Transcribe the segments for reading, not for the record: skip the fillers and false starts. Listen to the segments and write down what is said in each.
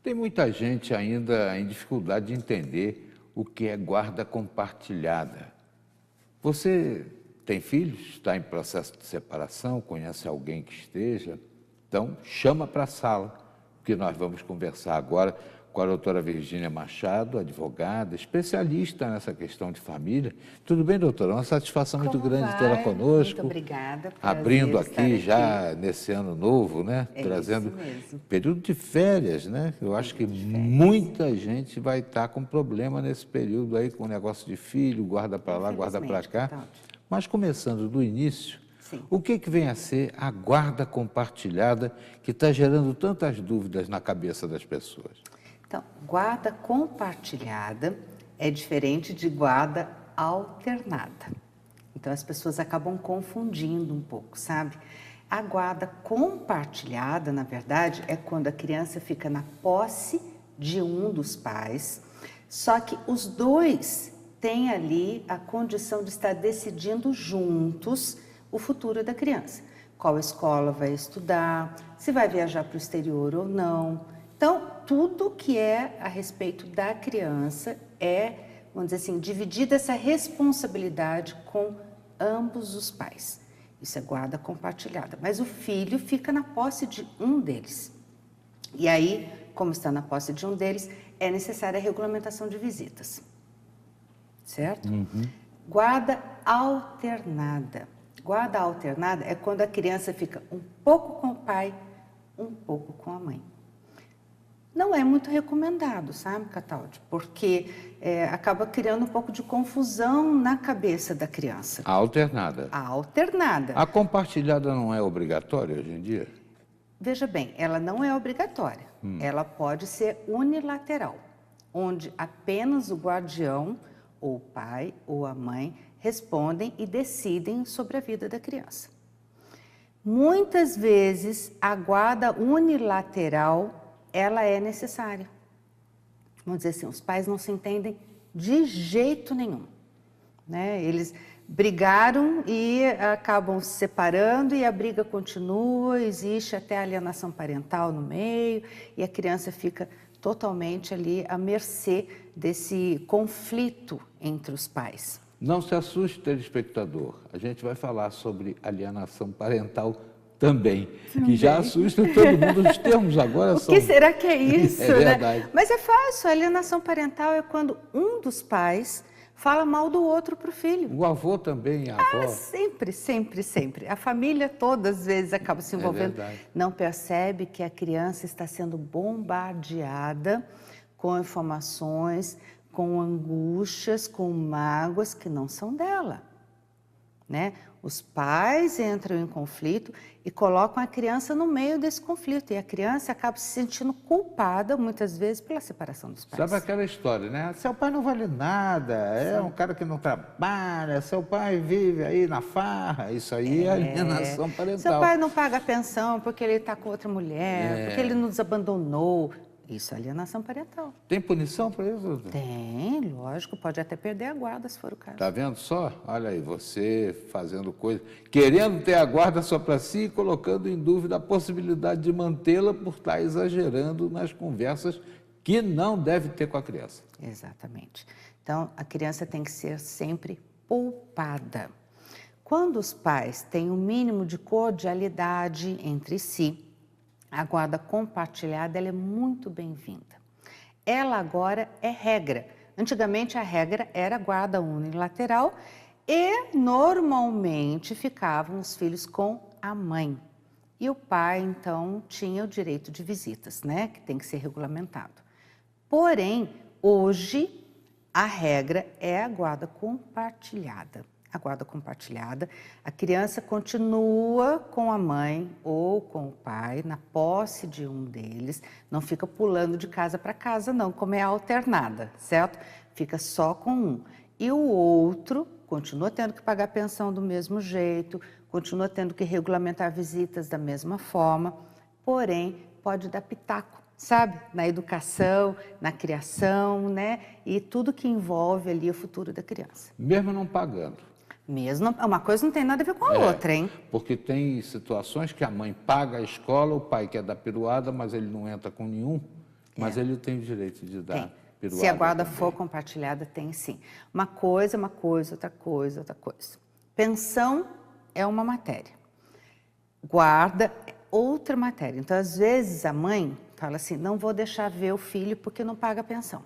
Tem muita gente ainda em dificuldade de entender o que é guarda compartilhada. Você tem filhos, está em processo de separação, conhece alguém que esteja? Então, chama para a sala, porque nós vamos conversar agora com a doutora Virgínia Machado, advogada, especialista nessa questão de família. Tudo bem, doutora? Uma satisfação muito grande tê-la conosco. Muito obrigada. Abrindo estar aqui já nesse ano novo, né? É Trazendo isso mesmo. período de férias, né? Eu acho que muita gente vai estar com problema nesse período aí, com o negócio de filho, guarda para lá, guarda para cá. Cláudio. Mas começando do início, Sim. o que vem a ser a guarda compartilhada que está gerando tantas dúvidas na cabeça das pessoas? Então, guarda compartilhada é diferente de guarda alternada. Então, as pessoas acabam confundindo um pouco, sabe? A guarda compartilhada, na verdade, é quando a criança fica na posse de um dos pais, só que os dois têm ali a condição de estar decidindo juntos o futuro da criança. Qual escola vai estudar, se vai viajar para o exterior ou não. Então, tudo que é a respeito da criança é, vamos dizer assim, dividida essa responsabilidade com ambos os pais. Isso é guarda compartilhada. Mas o filho fica na posse de um deles. E aí, como está na posse de um deles, é necessária a regulamentação de visitas. Certo? Guarda alternada. Guarda alternada é quando a criança fica um pouco com o pai, um pouco com a mãe. Não é muito recomendado, sabe, Cataldi? Porque acaba criando um pouco de confusão na cabeça da criança. A alternada. A alternada. A compartilhada não é obrigatória hoje em dia? Veja bem, ela não é obrigatória. Ela pode ser unilateral, onde apenas o guardião, ou o pai, ou a mãe, respondem e decidem sobre a vida da criança. Muitas vezes, a guarda unilateral ela é necessária. Vamos dizer assim, os pais não se entendem de jeito nenhum, né? Eles brigaram e acabam se separando e a briga continua, existe até alienação parental no meio e a criança fica totalmente ali à mercê desse conflito entre os pais. Não se assuste, telespectador. A gente vai falar sobre alienação parental também, que já assusta todo mundo. Os termos agora são... O que será que é isso, É verdade. né? Mas é fácil, a alienação parental é quando um dos pais fala mal do outro para o filho. O avô também, a avó. Sempre, sempre, sempre. A família todas as vezes acaba se envolvendo. verdade. Não percebe que a criança está sendo bombardeada com informações, com angústias, com mágoas que não são dela, né? Os pais entram em conflito e colocam a criança no meio desse conflito. E a criança acaba se sentindo culpada, muitas vezes, pela separação dos pais. Sabe aquela história, né? Seu pai não vale nada, é um cara que não trabalha, seu pai vive aí na farra. Isso aí é alienação parental. Seu pai não paga pensão porque ele está com outra mulher, porque ele nos abandonou. Isso é alienação parental. Tem punição para isso, doutor? Tem, lógico, pode até perder a guarda, se for o caso. Tá vendo só? Olha aí, você fazendo coisa, querendo ter a guarda só para si e colocando em dúvida a possibilidade de mantê-la por estar exagerando nas conversas que não deve ter com a criança. Exatamente. Então, a criança tem que ser sempre poupada. Quando os pais têm um mínimo de cordialidade entre si, a guarda compartilhada ela é muito bem-vinda. Ela agora é regra. Antigamente a regra era a guarda unilateral e normalmente ficavam os filhos com a mãe. E o pai, então, tinha o direito de visitas, né? Que tem que ser regulamentado. Porém, hoje a regra é a guarda compartilhada. A guarda compartilhada, a criança continua com a mãe ou com o pai, na posse de um deles, não fica pulando de casa para casa não, como é a alternada, certo? Fica só com um. E o outro continua tendo que pagar pensão do mesmo jeito, continua tendo que regulamentar visitas da mesma forma, porém pode dar pitaco, sabe? Na educação, na criação, né? E tudo que envolve ali o futuro da criança. Mesmo não pagando. Mesmo, uma coisa não tem nada a ver com a outra, hein? Porque tem situações que a mãe paga a escola, o pai quer dar peruada, mas ele não entra com nenhum Mas ele tem o direito de dar Tem. peruada Se a guarda também. for compartilhada, tem sim. Uma coisa, outra coisa, outra coisa. Pensão é uma matéria. Guarda é outra matéria. Então, às vezes, a mãe fala assim, não vou deixar ver o filho porque não paga pensão.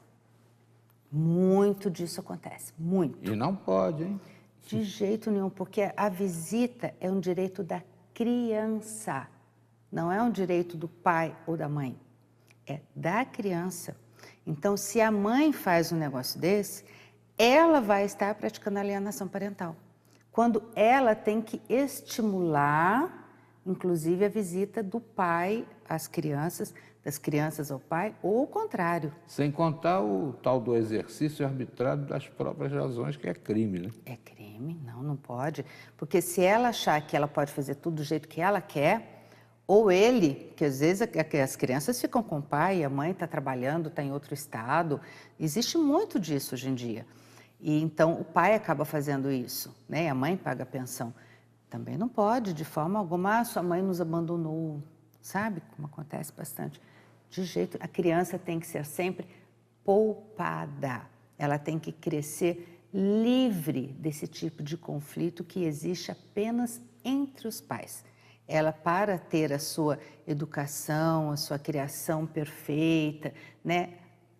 Muito disso acontece, muito. E não pode, hein? De jeito nenhum, porque a visita é um direito da criança, não é um direito do pai ou da mãe, é da criança. Então, se a mãe faz um negócio desse, ela vai estar praticando alienação parental. Quando ela tem que estimular, inclusive, a visita do pai às crianças, das crianças ao pai, ou o contrário. Sem contar o tal do exercício arbitrário das próprias razões, que é crime, né? É crime? Não, não pode. Porque se ela achar que ela pode fazer tudo do jeito que ela quer, ou ele, que às vezes as crianças ficam com o pai, a mãe está trabalhando, está em outro estado, existe muito disso hoje em dia. E então o pai acaba fazendo isso, né? A mãe paga a pensão. Também não pode, de forma alguma, sua mãe nos abandonou, sabe? Como acontece bastante. De jeito, a criança tem que ser sempre poupada. Ela tem que crescer livre desse tipo de conflito que existe apenas entre os pais. Ela, para ter a sua educação, a sua criação perfeita, né,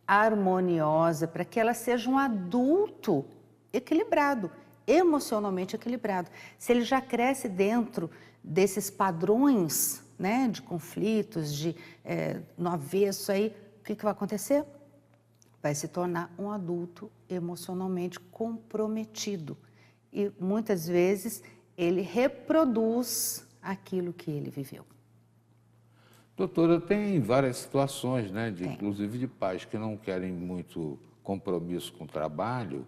harmoniosa, para que ela seja um adulto equilibrado, emocionalmente equilibrado. Se ele já cresce dentro desses padrões, né, de conflitos, no avesso aí, o que vai acontecer? Vai se tornar um adulto emocionalmente comprometido. E muitas vezes ele reproduz aquilo que ele viveu. Doutora, tem várias situações, né, inclusive de pais que não querem muito compromisso com o trabalho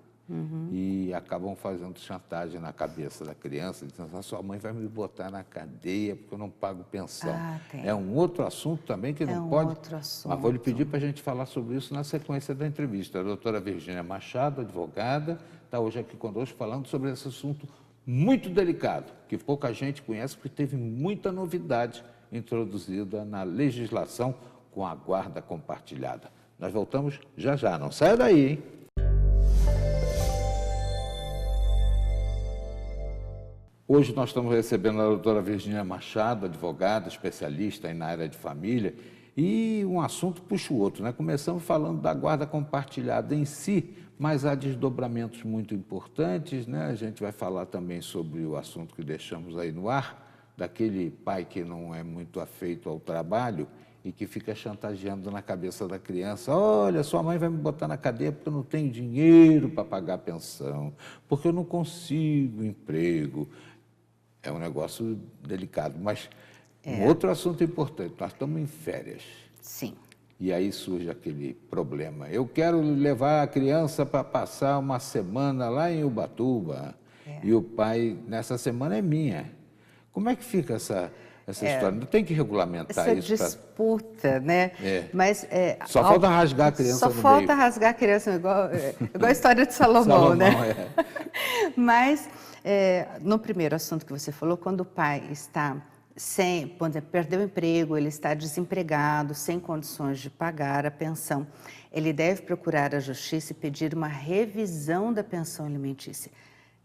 e acabam fazendo chantagem na cabeça da criança, dizendo, sua mãe vai me botar na cadeia porque eu não pago pensão. Tem. É um outro assunto também que não pode... outro assunto. Mas vou lhe pedir para a gente falar sobre isso na sequência da entrevista. A doutora Virgínia Machado, advogada, está hoje aqui conosco falando sobre esse assunto muito delicado, que pouca gente conhece porque teve muita novidade introduzida na legislação com a guarda compartilhada. Nós voltamos já já, não saia daí, hein? Hoje nós estamos recebendo a doutora Virgínia Machado, advogada, especialista na área de família, e um assunto puxa o outro, né? Começamos falando da guarda compartilhada em si, mas há desdobramentos muito importantes, né? A gente vai falar também sobre o assunto que deixamos aí no ar, daquele pai que não é muito afeito ao trabalho e que fica chantageando na cabeça da criança, olha, sua mãe vai me botar na cadeia porque eu não tenho dinheiro para pagar a pensão, porque eu não consigo emprego. É um negócio delicado, mas um outro assunto importante, nós estamos em férias. Sim. E aí surge aquele problema. Eu quero levar a criança para passar uma semana lá em Ubatuba e o pai, nessa semana é minha. Como é que fica essa história? Não tem que regulamentar essa isso? Disputa, né? Mas só falta rasgar a criança Só no falta meio. rasgar a criança, igual a história de Salomão, né? Mas, no primeiro assunto que você falou, quando o pai está por exemplo, perdeu o emprego, ele está desempregado, sem condições de pagar a pensão, ele deve procurar a justiça e pedir uma revisão da pensão alimentícia.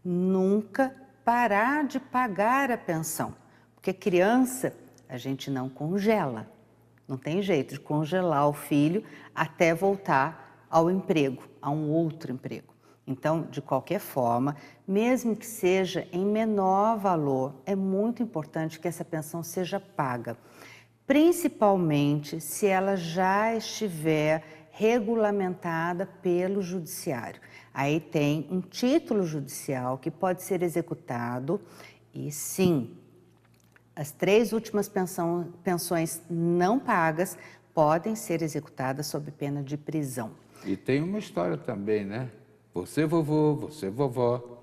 Nunca parar de pagar a pensão, porque criança a gente não congela, não tem jeito de congelar o filho até voltar ao emprego, a um outro emprego. Então, de qualquer forma, mesmo que seja em menor valor, é muito importante que essa pensão seja paga, principalmente se ela já estiver regulamentada pelo judiciário. Aí tem um título judicial que pode ser executado e sim, as 3 últimas pensões não pagas podem ser executadas sob pena de prisão. E tem uma história também, né? Você, vovô, você, vovó,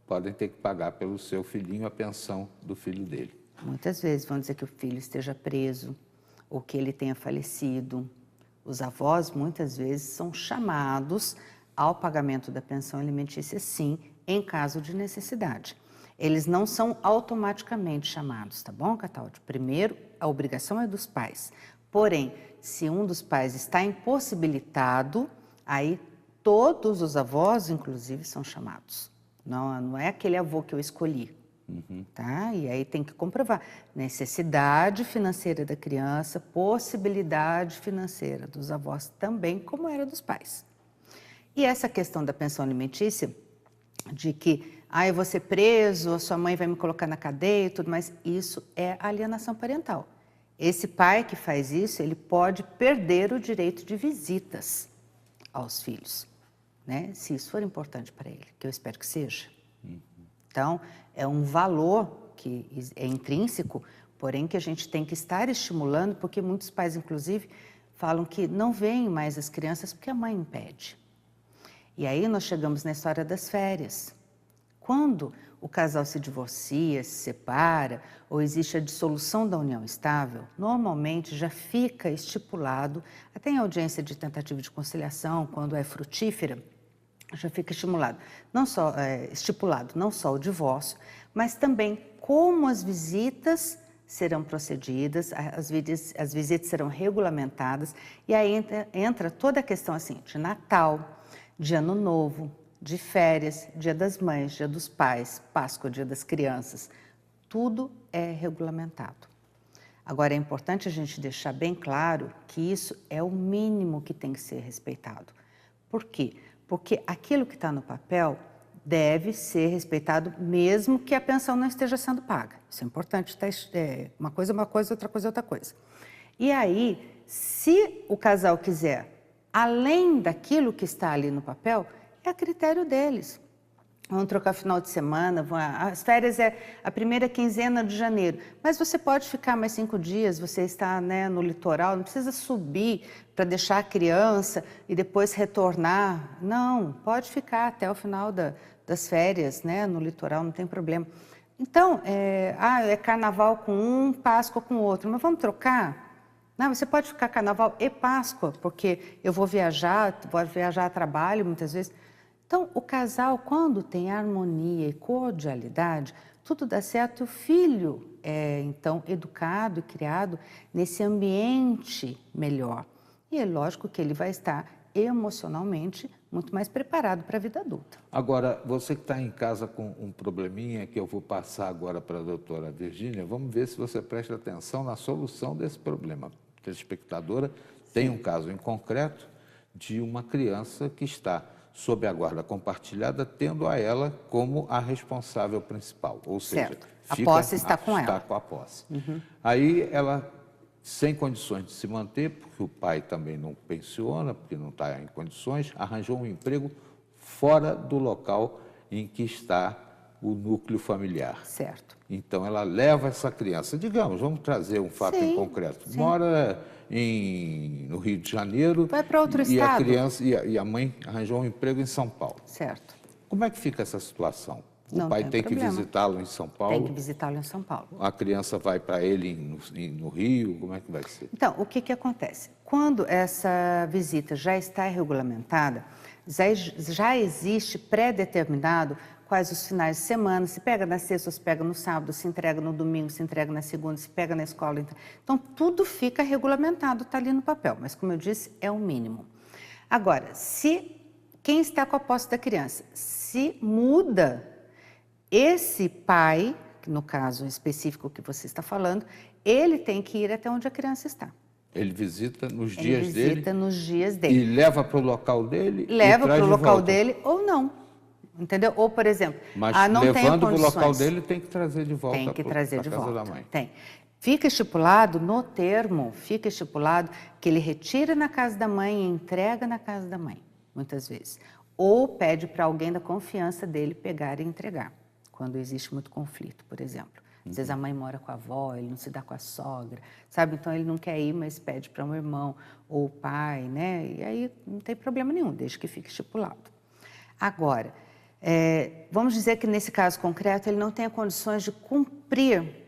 podem ter que pagar pelo seu filhinho a pensão do filho dele. Muitas vezes vão dizer que o filho esteja preso ou que ele tenha falecido. Os avós, muitas vezes, são chamados ao pagamento da pensão alimentícia, sim, em caso de necessidade. Eles não são automaticamente chamados, tá bom, Cataldi? Primeiro, a obrigação é dos pais. Porém, se um dos pais está impossibilitado, aí todos os avós, inclusive, são chamados. Não é aquele avô que eu escolhi. Tá? E aí tem que comprovar necessidade financeira da criança, possibilidade financeira dos avós também, como era dos pais. E essa questão da pensão alimentícia, de que eu vou ser preso, a sua mãe vai me colocar na cadeia e tudo mais, isso é alienação parental. Esse pai que faz isso, ele pode perder o direito de visitas aos filhos, né? Se isso for importante para ele, que eu espero que seja. Então, é um valor que é intrínseco, porém que a gente tem que estar estimulando, porque muitos pais, inclusive, falam que não veem mais as crianças porque a mãe impede. E aí nós chegamos na história das férias. Quando o casal se divorcia, se separa, ou existe a dissolução da união estável, normalmente já fica estipulado, até em audiência de tentativa de conciliação, quando é frutífera, já fica estipulado não só o divórcio, mas também como as visitas serão procedidas, as visitas serão regulamentadas, e aí entra toda a questão assim, de Natal, de Ano Novo, de férias, Dia das Mães, Dia dos Pais, Páscoa, Dia das Crianças, tudo é regulamentado. Agora, é importante a gente deixar bem claro que isso é o mínimo que tem que ser respeitado. Por quê? Porque aquilo que está no papel deve ser respeitado mesmo que a pensão não esteja sendo paga. Isso é importante, uma coisa é uma coisa, outra coisa é outra coisa. E aí, se o casal quiser, além daquilo que está ali no papel, é a critério deles. Vão trocar final de semana, as férias é a primeira quinzena de janeiro, mas você pode ficar mais 5 dias, você está, né, no litoral, não precisa subir para deixar a criança e depois retornar. Não, pode ficar até o final das férias, né, no litoral, não tem problema. Então, é carnaval com um, Páscoa com outro, mas vamos trocar? Não, você pode ficar carnaval e Páscoa, porque eu vou viajar a trabalho muitas vezes. Então, o casal, quando tem harmonia e cordialidade, tudo dá certo e o filho é, então, educado e criado nesse ambiente melhor. E é lógico que ele vai estar emocionalmente muito mais preparado para a vida adulta. Agora, você que está em casa com um probleminha que eu vou passar agora para a doutora Virgínia, vamos ver se você presta atenção na solução desse problema. A telespectadora tem um caso em concreto de uma criança que está sob a guarda compartilhada, tendo a ela como a responsável principal. Ou seja, certo. A posse está com ela. Está com a posse. Aí ela, sem condições de se manter, porque o pai também não pensiona, porque não está em condições, arranjou um emprego fora do local em que está o núcleo familiar. Certo. Então, ela leva essa criança, digamos, vamos trazer um fato em concreto, mora no Rio de Janeiro. Vai para outro estado. A criança e a mãe arranjou um emprego em São Paulo. Certo. Como é que fica essa situação? Não o pai tem problema. que visitá-lo em São Paulo? Tem que visitá-lo em São Paulo. A criança vai para ele no Rio? Como é que vai ser? Então, o que acontece? Quando essa visita já está regulamentada, já existe pré-determinado quais os finais de semana, se pega na sexta, se pega no sábado, se entrega no domingo, se entrega na segunda, se pega na escola. Então, tudo fica regulamentado, está ali no papel, mas como eu disse, é o mínimo. Agora, se quem está com a posse da criança se muda, esse pai, no caso específico que você está falando, ele tem que ir até onde a criança está. Ele visita nos dias dele? Ele visita nos dias dele. E leva para o local dele? Leva para o local dele ou não. Entendeu? Ou, por exemplo, mas não levando para o local dele, tem que trazer de volta para a casa da mãe. Tem. Fica estipulado no termo, fica estipulado que ele retira na casa da mãe e entrega na casa da mãe, muitas vezes. Ou pede para alguém da confiança dele pegar e entregar, quando existe muito conflito, por exemplo. Às vezes a mãe mora com a avó, ele não se dá com a sogra, sabe? Então ele não quer ir, mas pede para um irmão ou o pai, né? E aí não tem problema nenhum, desde que fique estipulado. Agora, vamos dizer que nesse caso concreto ele não tenha condições de cumprir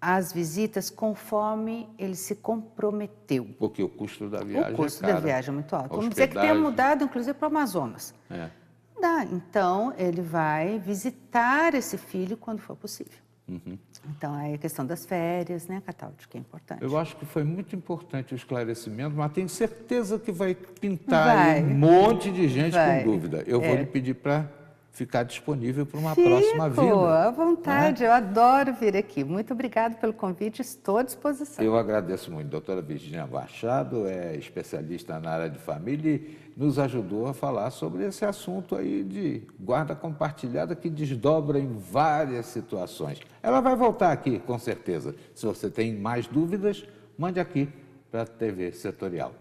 as visitas conforme ele se comprometeu. Porque o custo da viagem é caro. O custo da viagem é muito alto. Vamos dizer que tenha mudado, inclusive, para o Amazonas. Não dá. Então, ele vai visitar esse filho quando for possível. Então, aí a questão das férias, né, Cataldi, que é importante. Eu acho que foi muito importante o esclarecimento, mas tenho certeza que vai pintar aí Vai. um monte de gente Vai. com dúvida. Eu vou É. lhe pedir para ficar disponível para uma Fico, próxima vinda. à vontade, eu adoro vir aqui. Muito obrigada pelo convite, estou à disposição. Eu agradeço muito. Doutora Virginia Machado é especialista na área de família e nos ajudou a falar sobre esse assunto aí de guarda compartilhada que desdobra em várias situações. Ela vai voltar aqui, com certeza. Se você tem mais dúvidas, mande aqui para a TV Setorial.